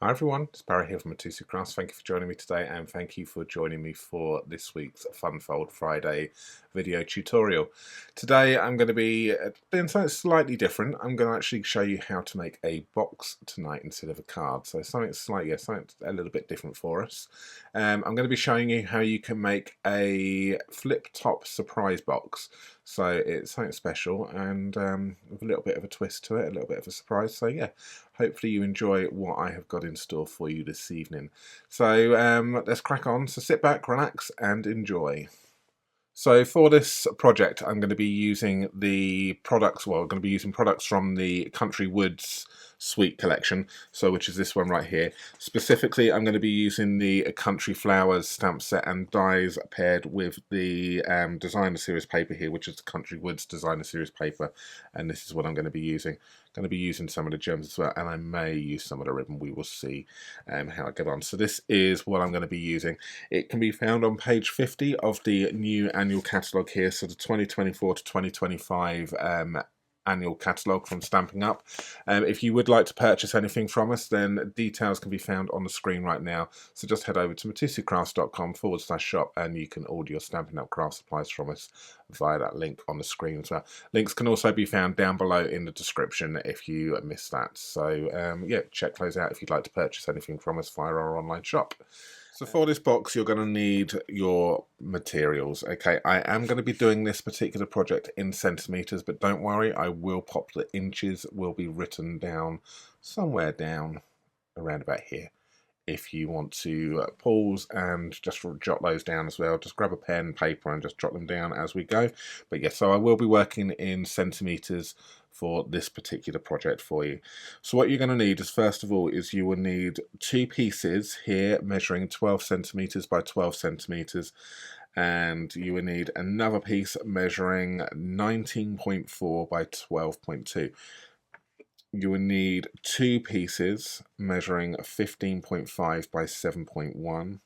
Hi everyone, it's Barry here from Mitosu. Thank you for joining me today, and thank you for joining me for this week's Fun Fold Friday video tutorial. Today I'm going to be doing something slightly different. I'm going to actually show you how to make a box tonight instead of a card. So something slightly, something a little bit different for us. I'm going to be showing you how you can make a flip top surprise box. So it's something special and with a little bit of a twist to it, a little bit of a surprise. So yeah, hopefully you enjoy what I have got in store for you this evening. So let's crack on. So sit back, relax and enjoy. So for this project, I'm going to be using the products, well, I'm going to be using products from the Country Woods Sweet collection, so which is this one right here. Specifically, I'm going to be using the Country Flowers stamp set and dies paired with the Designer Series paper here, which is the Country Woods Designer Series paper, and this is what I'm going to be using. Going to be using some of the gems as well, and I may use some of the ribbon. We will see how I get on. So this is what I'm going to be using. It can be found on page 50 of the new annual catalogue here, so the 2024 to 2025 annual catalogue from Stampin' Up. If you would like to purchase anything from us, then details can be found on the screen right now. So just head over to mitosucrafts.com/shop and you can order your Stampin' Up craft supplies from us via that link on the screen as well. Links can also be found down below in the description if you missed that. So yeah, check those out if you'd like to purchase anything from us via our online shop. So for this box, you're going to need your materials. Okay, I am going to be doing this particular project in centimeters, but don't worry, I will pop the inches, will be written down somewhere down around about here. If you want to pause and just jot those down as well, just grab a pen, paper and just jot them down as we go. But yes, so I will be working in centimeters for this particular project for you. So what you're going to need is, first of all, is you will need two pieces here measuring 12 centimeters by 12 centimeters, and you will need another piece measuring 19.4 by 12.2. You will need two pieces measuring 15.5 by 7.1,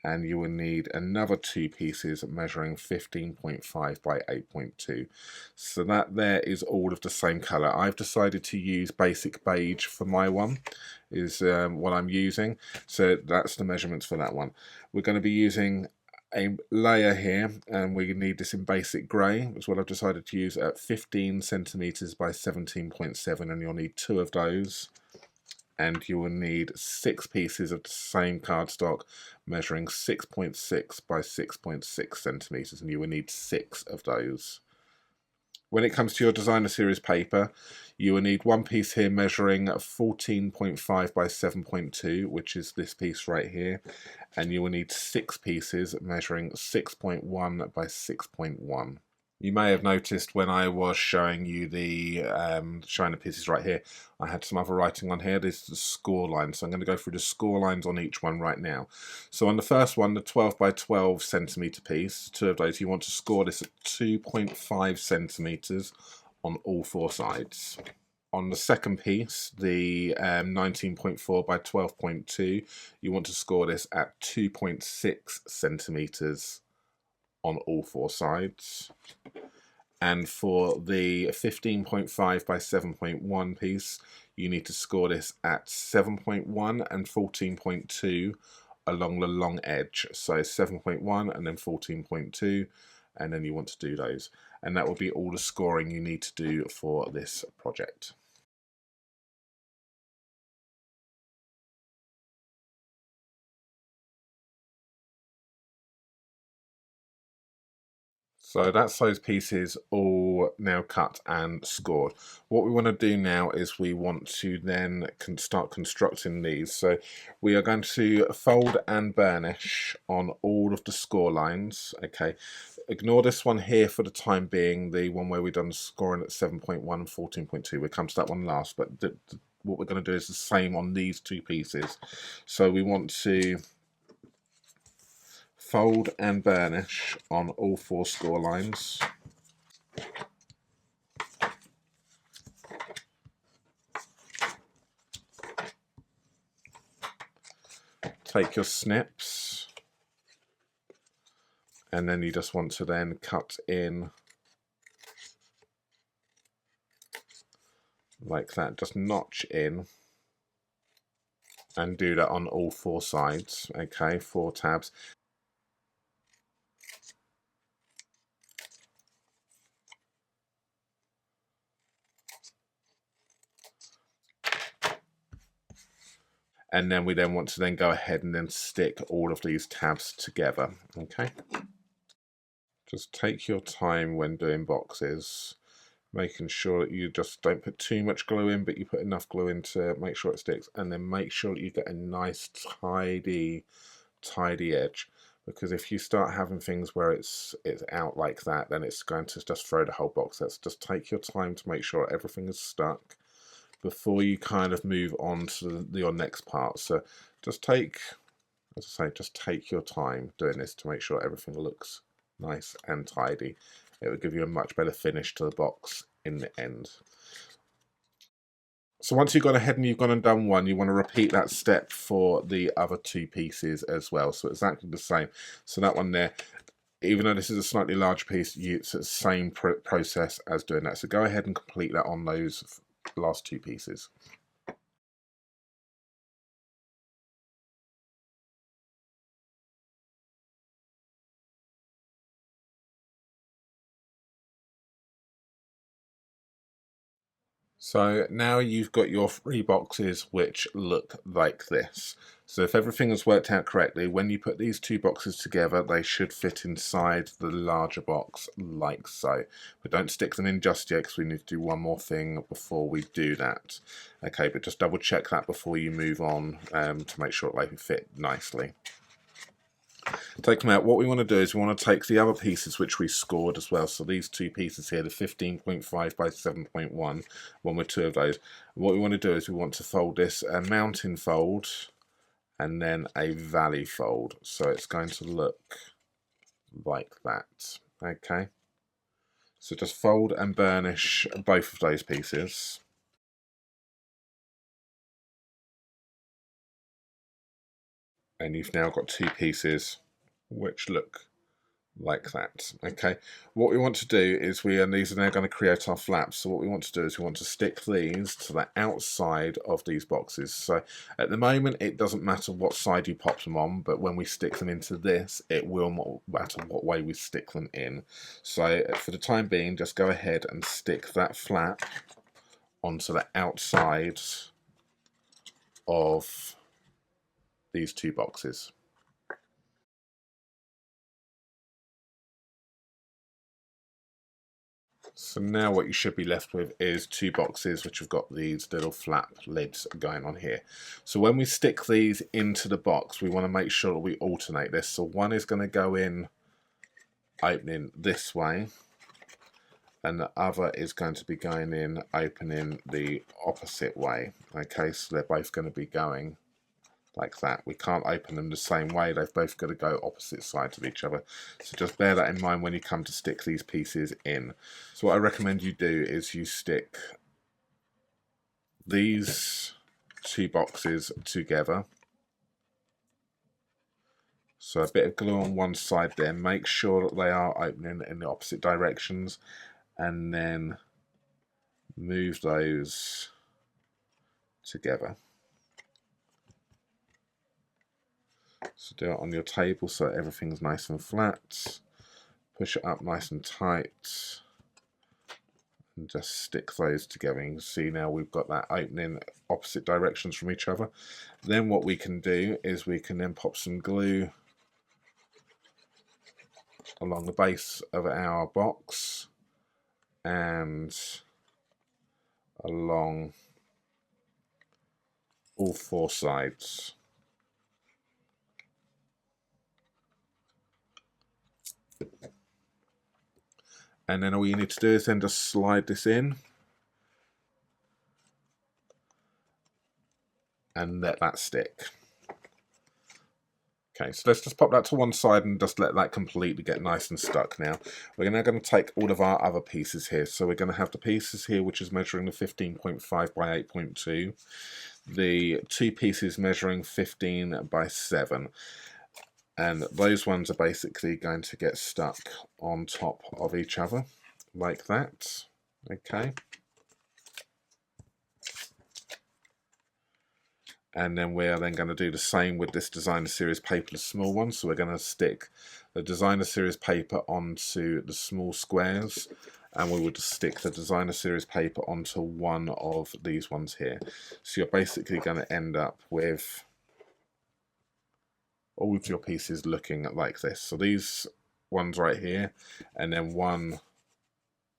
and you will need another two pieces measuring 15.5 by 8.2. So that there is all of the same colour. I've decided to use basic beige for my one, is what I'm using. So that's the measurements for that one. We're going to be using a layer here, and we need this in basic grey, is what I've decided to use, at 15 centimeters by 17.7, and you'll need two of those. And you will need 6 pieces of the same cardstock measuring 6.6 by 6.6 centimeters, and you will need 6 of those. When it comes to your Designer Series paper, you will need one piece here measuring 14.5 by 7.2, which is this piece right here, and you will need 6 pieces measuring 6.1 by 6.1. You may have noticed when I was showing you the pieces right here, I had some other writing on here. This is the score lines, so I'm going to go through the score lines on each one right now. So on the first one, the 12 by 12 centimeter piece, two of those, you want to score this at 2.5 centimeters on all 4 sides. On the second piece, the 19.4 by 12.2, you want to score this at 2.6 centimeters on all 4 sides. And for the 15.5 by 7.1 piece, you need to score this at 7.1 and 14.2 along the long edge. So 7.1 and then 14.2, and then you want to do those. And that will be all the scoring you need to do for this project. So that's those pieces all now cut and scored. What we want to do now is we want to then start constructing these. So we are going to fold and burnish on all of the score lines. Okay, ignore this one here for the time being, the one where we've done scoring at 7.1 and 14.2. We'll come to that one last, but what we're going to do is the same on these two pieces. So we want to fold and burnish on all 4 score lines. Take your snips, and then you just want to then cut in like that, just notch in and do that on all 4 sides. Okay, 4 tabs. And then we want to go ahead and then stick all of these tabs together. Okay, just take your time when doing boxes, making sure that you just don't put too much glue in, but you put enough glue in to make sure it sticks, and then make sure that you get a nice tidy edge, because if you start having things where it's out like that, then it's going to just throw the whole box. Let's just take your time to make sure everything is stuck before you kind of move on to your next part. So just take, as I say, just take your time doing this to make sure everything looks nice and tidy. It will give you a much better finish to the box in the end. So once you've gone ahead and you've gone and done one, you want to repeat that step for the other 2 pieces as well. So exactly the same. So that one there, even though this is a slightly larger piece, it's the same process as doing that. So go ahead and complete that on those last 2 pieces. So now you've got your 3 boxes which look like this. So if everything has worked out correctly, when you put these 2 boxes together, they should fit inside the larger box like so. But don't stick them in just yet, because we need to do one more thing before we do that. Okay, but just double check that before you move on to make sure they fit nicely. Take them out. What we want to do is we want to take the other pieces which we scored as well. So these 2 pieces here, the 15.5 by 7.1, one with 2 of those. What we want to do is we want to fold this a mountain fold and then a valley fold. So it's going to look like that. Okay. So just fold and burnish both of those pieces. And you've now got 2 pieces which look like that. Okay, what we want to do is these are now going to create our flaps. So what we want to do is we want to stick these to the outside of these boxes. So at the moment it doesn't matter what side you pop them on, but when we stick them into this, it will matter what way we stick them in. So for the time being, just go ahead and stick that flap onto the outside of these 2 boxes. So now what you should be left with is 2 boxes which have got these little flap lids going on here. So when we stick these into the box, we want to make sure that we alternate this. So one is going to go in opening this way, and the other is going to be going in opening the opposite way. Okay, so they're both going to be going like that. We can't open them the same way, they've both got to go opposite sides of each other. So just bear that in mind when you come to stick these pieces in. So what I recommend you do is you stick these 2 boxes together. So a bit of glue on one side there, make sure that they are opening in the opposite directions, and then move those together. So do it on your table so everything's nice and flat. Push it up nice and tight and just stick those together. You can see now we've got that opening opposite directions from each other. Then what we can do is we can then pop some glue along the base of our box and along all 4 sides. And then all you need to do is then just slide this in and let that stick. Okay, so let's just pop that to one side and just let that completely get nice and stuck now. We're now going to take all of our other pieces here. So we're going to have the pieces here which is measuring the 15.5 by 8.2. The 2 pieces measuring 15 by 7. And those ones are basically going to get stuck on top of each other like that. Okay. And then we're then going to do the same with this designer series paper, the small one. So we're going to stick the designer series paper onto the small squares, and we will just stick the designer series paper onto one of these ones here. So you're basically going to end up with all of your pieces looking like this. So these ones right here, and then one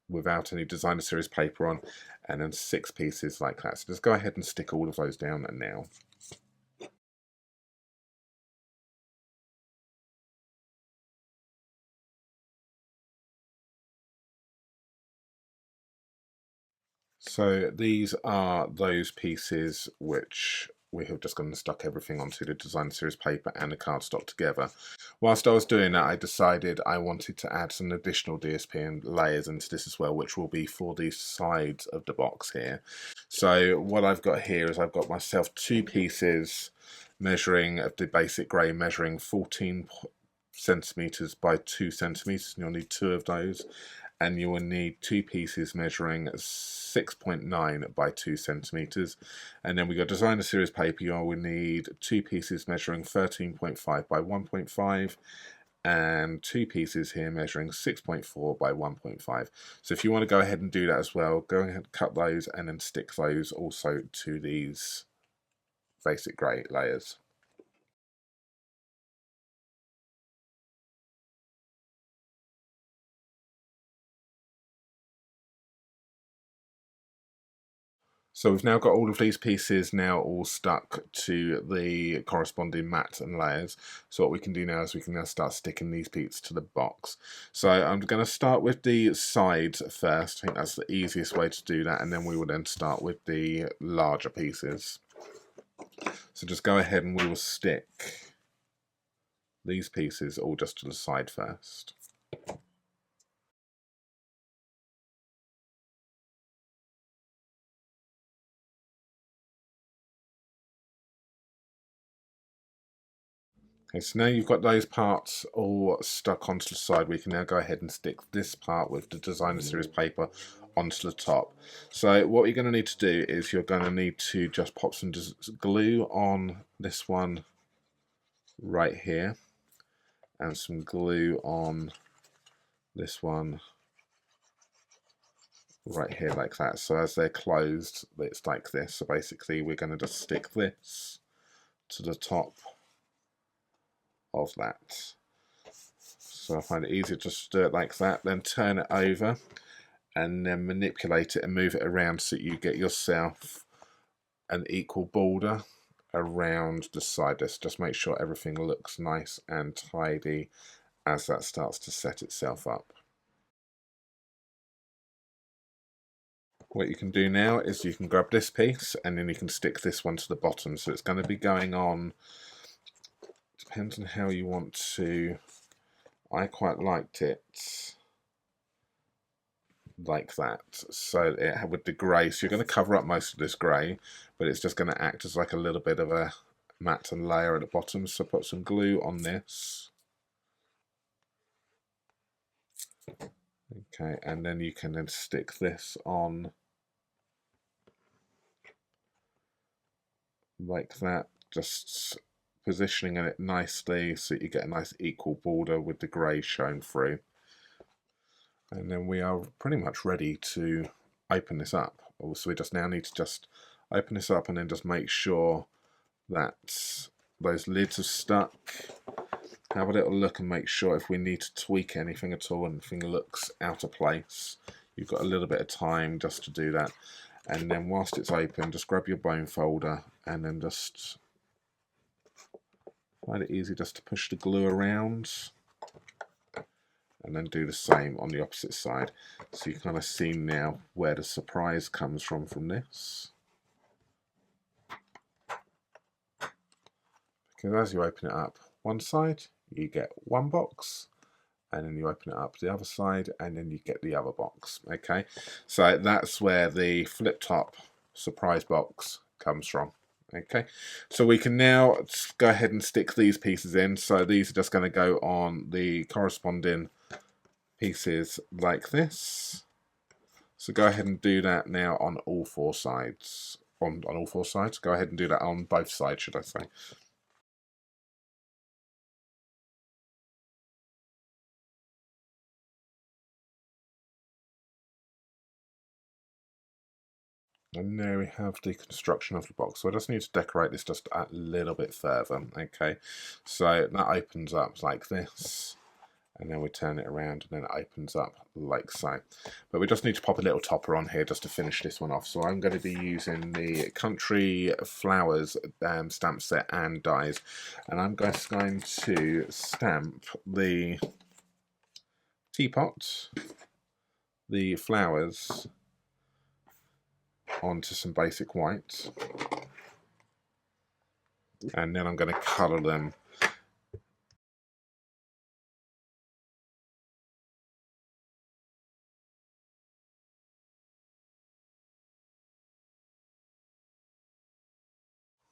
without any designer series paper on, and then 6 pieces like that. So just go ahead and stick all of those down now. So these are those pieces which we have just gone and stuck everything onto the design series paper and the cardstock together. Whilst I was doing that, I decided I wanted to add some additional DSP and layers into this as well, which will be for the sides of the box here. So what I've got here is I've got myself 2 pieces measuring of the basic grey, measuring 14 centimeters by 2 centimeters, and you'll need 2 of those. And you will need 2 pieces measuring 6.9 by 2 centimeters. And then we got designer series paper. You will need 2 pieces measuring 13.5 by 1.5, and 2 pieces here measuring 6.4 by 1.5. So if you want to go ahead and do that as well, go ahead and cut those and then stick those also to these basic grey layers. So we've now got all of these pieces now all stuck to the corresponding mats and layers. So what we can do now is we can now start sticking these pieces to the box. So I'm going to start with the sides first. I think that's the easiest way to do that, and then we will then start with the larger pieces. So just go ahead and we will stick these pieces all just to the side first. Okay, so now you've got those parts all stuck onto the side, we can now go ahead and stick this part with the designer series paper onto the top. So what you're going to need to do is you're going to need to just pop some glue on this one right here, and some glue on this one right here like that. So as they're closed, it's like this. So basically we're going to just stick this to the top of that. So I find it easier just to do it like that, then turn it over and then manipulate it and move it around so you get yourself an equal border around the side. Just make sure everything looks nice and tidy as that starts to set itself up. What you can do now is you can grab this piece and then you can stick this one to the bottom. So it's going to be going on, depends on how you want to. I quite liked it like that, so it with the grey, so you're going to cover up most of this grey, but it's just going to act as like a little bit of a matte and layer at the bottom. So put some glue on this, okay, and then you can then stick this on like that, just positioning it nicely so you get a nice equal border with the grey showing through. And then we are pretty much ready to open this up. So we just now need to just open this up and then just make sure that those lids are stuck. Have a little look and make sure if we need to tweak anything at all, anything looks out of place. You've got a little bit of time just to do that. And then whilst it's open, just grab your bone folder and then just find it easy just to push the glue around. And then do the same on the opposite side. So you kind of see now where the surprise comes from this. Because as you open it up one side, you get one box, and then you open it up the other side, and then you get the other box. Okay, so that's where the flip top surprise box comes from. Okay, so we can now go ahead and stick these pieces in. So these are just going to go on the corresponding pieces like this. So go ahead and do that now on all 4 sides. on all four sides. Go ahead and do that on both sides, should I say. And there we have the construction of the box. So I just need to decorate this just a little bit further. Okay, so that opens up like this, and then we turn it around and then it opens up like so. But we just need to pop a little topper on here just to finish this one off. So I'm going to be using the Country Flowers stamp set and dies, and I'm just going to stamp the teapot, the flowers, onto some basic white, and then I'm going to colour them.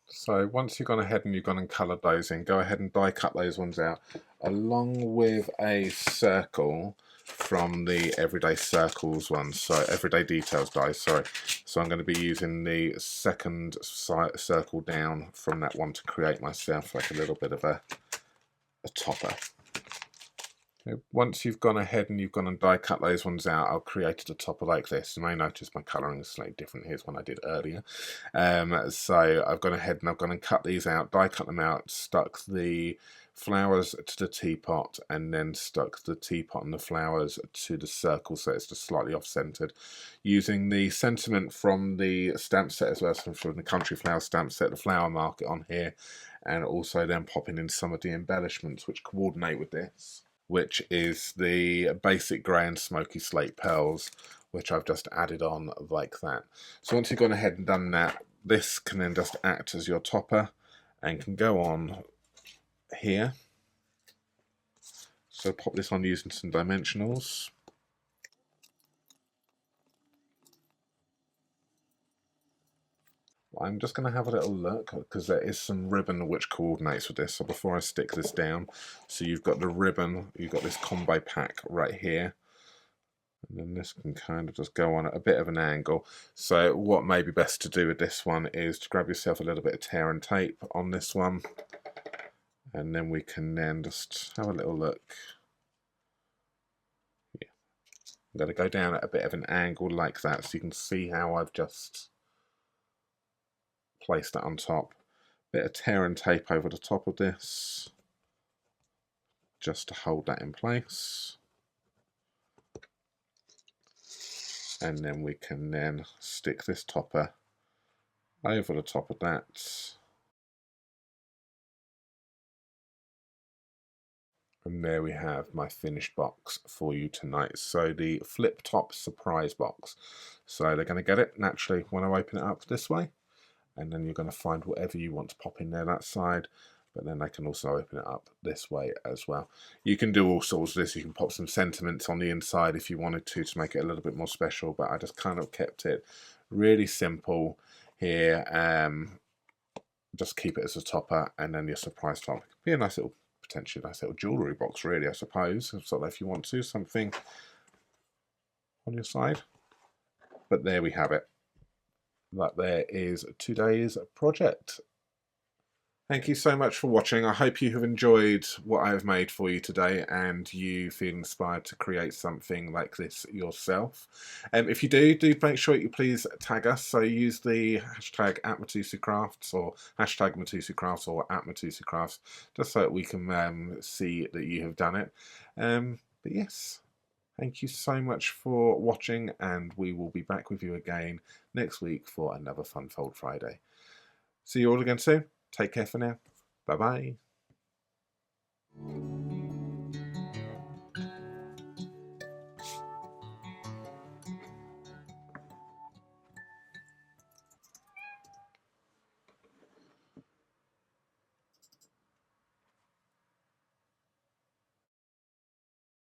So once you've gone ahead and you've gone and coloured those in, go ahead and die cut those ones out, along with a circle from the Everyday Circles one, so Everyday Details die, sorry. So I'm going to be using the second circle down from that one to create myself like a little bit of a topper. Okay, once you've gone ahead and you've gone and die cut those ones out, I'll create a topper like this. You may notice my colouring is slightly different. Here's one I did earlier. So I've gone ahead and I've gone and cut these out, die cut them out, stuck the flowers to the teapot, and then stuck the teapot and the flowers to the circle so it's just slightly off-centered. Using the sentiment from the stamp set as well, so from the Country Flower stamp set, the flower market on here, and also then popping in some of the embellishments which coordinate with this, which is the basic grey and smoky slate pearls, which I've just added on like that. So once you've gone ahead and done that, this can then just act as your topper and can go on here. So pop this on using some dimensionals. I'm just going to have a little look because there is some ribbon which coordinates with this. So before I stick this down, so you've got the ribbon, you've got this combo pack right here. And then this can kind of just go on at a bit of an angle. So what may be best to do with this one is to grab yourself a little bit of tear and tape on this one. And then we can then just have a little look. Yeah. I'm going to go down at a bit of an angle like that so you can see how I've just placed that on top. Bit of tear and tape over the top of this just to hold that in place. And then we can then stick this topper over the top of that. And there we have my finished box for you tonight. So the flip top surprise box. So they're going to get it naturally when I open it up this way. And then you're going to find whatever you want to pop in there that side. But then they can also open it up this way as well. You can do all sorts of this. You can pop some sentiments on the inside if you wanted to make it a little bit more special. But I just kind of kept it really simple here. Just keep it as a topper, and then your surprise top. Be a nice little, potentially nice little jewellery box, really, I suppose. So if you want to, something on your side. But there we have it. That there is today's project. Thank you so much for watching. I hope you have enjoyed what I have made for you today and you feel inspired to create something like this yourself. If you do make sure you please tag us. So use the hashtag @MitosuCrafts or hashtag MitosuCrafts or @MitosuCrafts just so that we can see that you have done it. But yes, thank you so much for watching, and we will be back with you again next week for another Fun Fold Friday. See you all again soon. Take care for now. Bye-bye.